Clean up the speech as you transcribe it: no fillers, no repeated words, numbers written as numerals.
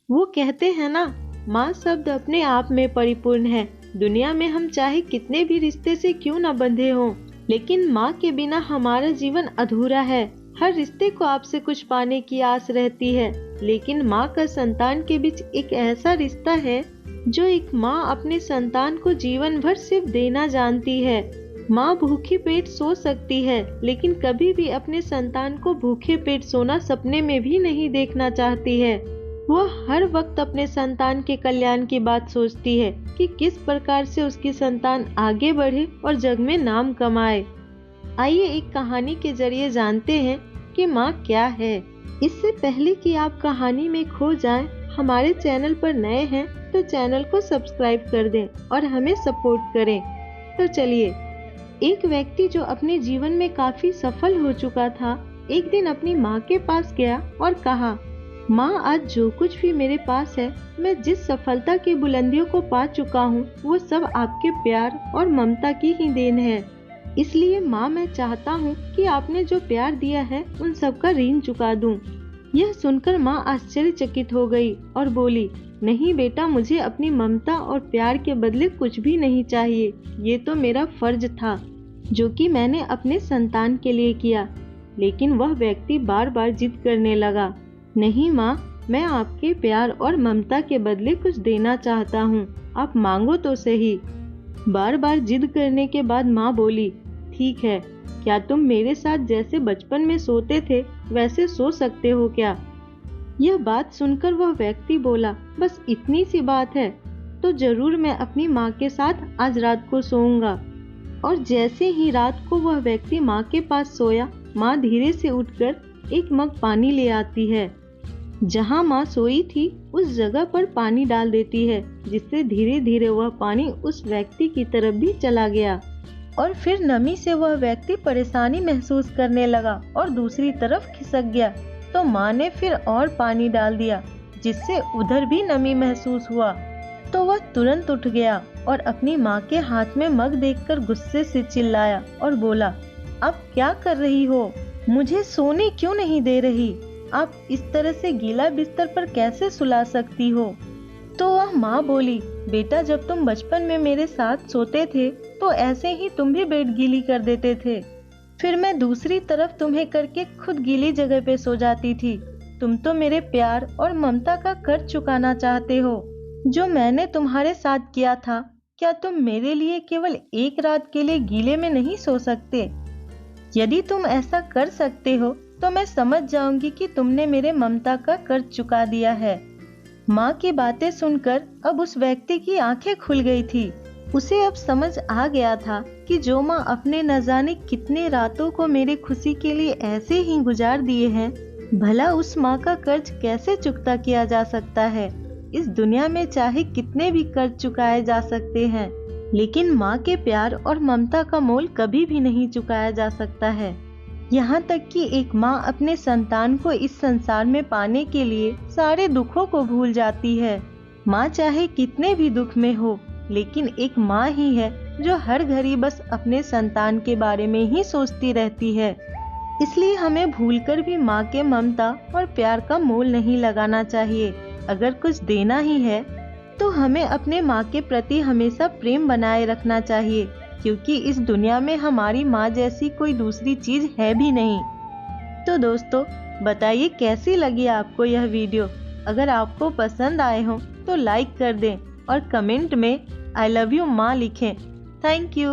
वो कहते हैं ना, माँ शब्द अपने आप में परिपूर्ण है। दुनिया में हम चाहे कितने भी रिश्ते से क्यों न बंधे हों, लेकिन माँ के बिना हमारा जीवन अधूरा है। हर रिश्ते को आपसे कुछ पाने की आस रहती है, लेकिन माँ का संतान के बीच एक ऐसा रिश्ता है जो एक माँ अपने संतान को जीवन भर सिर्फ देना जानती है। माँ भूखे पेट सो सकती है, लेकिन कभी भी अपने संतान को भूखे पेट सोना सपने में भी नहीं देखना चाहती है। वो हर वक्त अपने संतान के कल्याण की बात सोचती है कि किस प्रकार से उसकी संतान आगे बढ़े और जग में नाम कमाए। आइए एक कहानी के जरिए जानते हैं कि माँ क्या है। इससे पहले कि आप कहानी में खो जाएं, हमारे चैनल पर नए हैं तो चैनल को सब्सक्राइब कर दें और हमें सपोर्ट करें। तो चलिए, एक व्यक्ति जो अपने जीवन में काफी सफल हो चुका था, एक दिन अपनी माँ के पास गया और कहा, माँ, आज जो कुछ भी मेरे पास है, मैं जिस सफलता की बुलंदियों को पा चुका हूँ, वो सब आपके प्यार और ममता की ही देन है। इसलिए माँ, मैं चाहता हूँ कि आपने जो प्यार दिया है उन सब का ऋण चुका दूं। यह सुनकर माँ आश्चर्यचकित हो गई और बोली, नहीं बेटा, मुझे अपनी ममता और प्यार के बदले कुछ भी नहीं चाहिए। ये तो मेरा फर्ज था जो कि मैंने अपने संतान के लिए किया। लेकिन वह व्यक्ति बार बार जिद करने लगा, नहीं माँ, मैं आपके प्यार और ममता के बदले कुछ देना चाहता हूँ, आप मांगो तो सही। बार बार जिद करने के बाद माँ बोली, ठीक है, क्या तुम मेरे साथ जैसे बचपन में सोते थे वैसे सो सकते हो क्या? यह बात सुनकर वह व्यक्ति बोला, बस इतनी सी बात है तो जरूर मैं अपनी माँ के साथ आज रात को सोऊंगा। और जैसे ही रात को वह व्यक्ति माँ के पास सोया, माँ धीरे से उठकर एक मग पानी ले आती है। जहाँ माँ सोई थी उस जगह पर पानी डाल देती है, जिससे धीरे धीरे वह पानी उस व्यक्ति की तरफ भी चला गया। और फिर नमी से वह व्यक्ति परेशानी महसूस करने लगा और दूसरी तरफ खिसक गया। तो माँ ने फिर और पानी डाल दिया, जिससे उधर भी नमी महसूस हुआ। तो वह तुरंत उठ गया और अपनी माँ के हाथ में मग देखकर गुस्से से चिल्लाया और बोला, अब क्या कर रही हो? मुझे सोने क्यों नहीं दे रही? आप इस तरह से गीला बिस्तर पर कैसे सुला सकती हो? तो वह माँ बोली, बेटा, जब तुम बचपन में मेरे साथ सोते थे तो ऐसे ही तुम भी बेड गीली कर देते थे। फिर मैं दूसरी तरफ तुम्हें करके खुद गीली जगह पे सो जाती थी। तुम तो मेरे प्यार और ममता का कर्ज चुकाना चाहते हो जो मैंने तुम्हारे साथ किया था। क्या तुम मेरे लिए केवल एक रात के लिए गीले में नहीं सो सकते? यदि तुम ऐसा कर सकते हो तो मैं समझ जाऊंगी कि तुमने मेरे ममता का कर्ज चुका दिया है। माँ की बातें सुनकर अब उस व्यक्ति की आंखें खुल गई थी। उसे अब समझ आ गया था कि जो माँ अपने न जाने कितने रातों को मेरी खुशी के लिए ऐसे ही गुजार दिए हैं, भला उस माँ का कर्ज कैसे चुकता किया जा सकता है। इस दुनिया में चाहे कितने भी कर्ज चुकाए जा सकते हैं, लेकिन माँ के प्यार और ममता का मोल कभी भी नहीं चुकाया जा सकता है। यहाँ तक कि एक माँ अपने संतान को इस संसार में पाने के लिए सारे दुखों को भूल जाती है। माँ चाहे कितने भी दुख में हो, लेकिन एक माँ ही है जो हर घड़ी बस अपने संतान के बारे में ही सोचती रहती है। इसलिए हमें भूलकर भी माँ के ममता और प्यार का मोल नहीं लगाना चाहिए। अगर कुछ देना ही है तो हमें अपने माँ के प्रति हमेशा प्रेम बनाए रखना चाहिए, क्योंकि इस दुनिया में हमारी माँ जैसी कोई दूसरी चीज है भी नहीं। तो दोस्तों, बताइए कैसी लगी आपको यह वीडियो। अगर आपको पसंद आए हो तो लाइक कर दें और कमेंट में आई लव यू माँ लिखें। Thank you.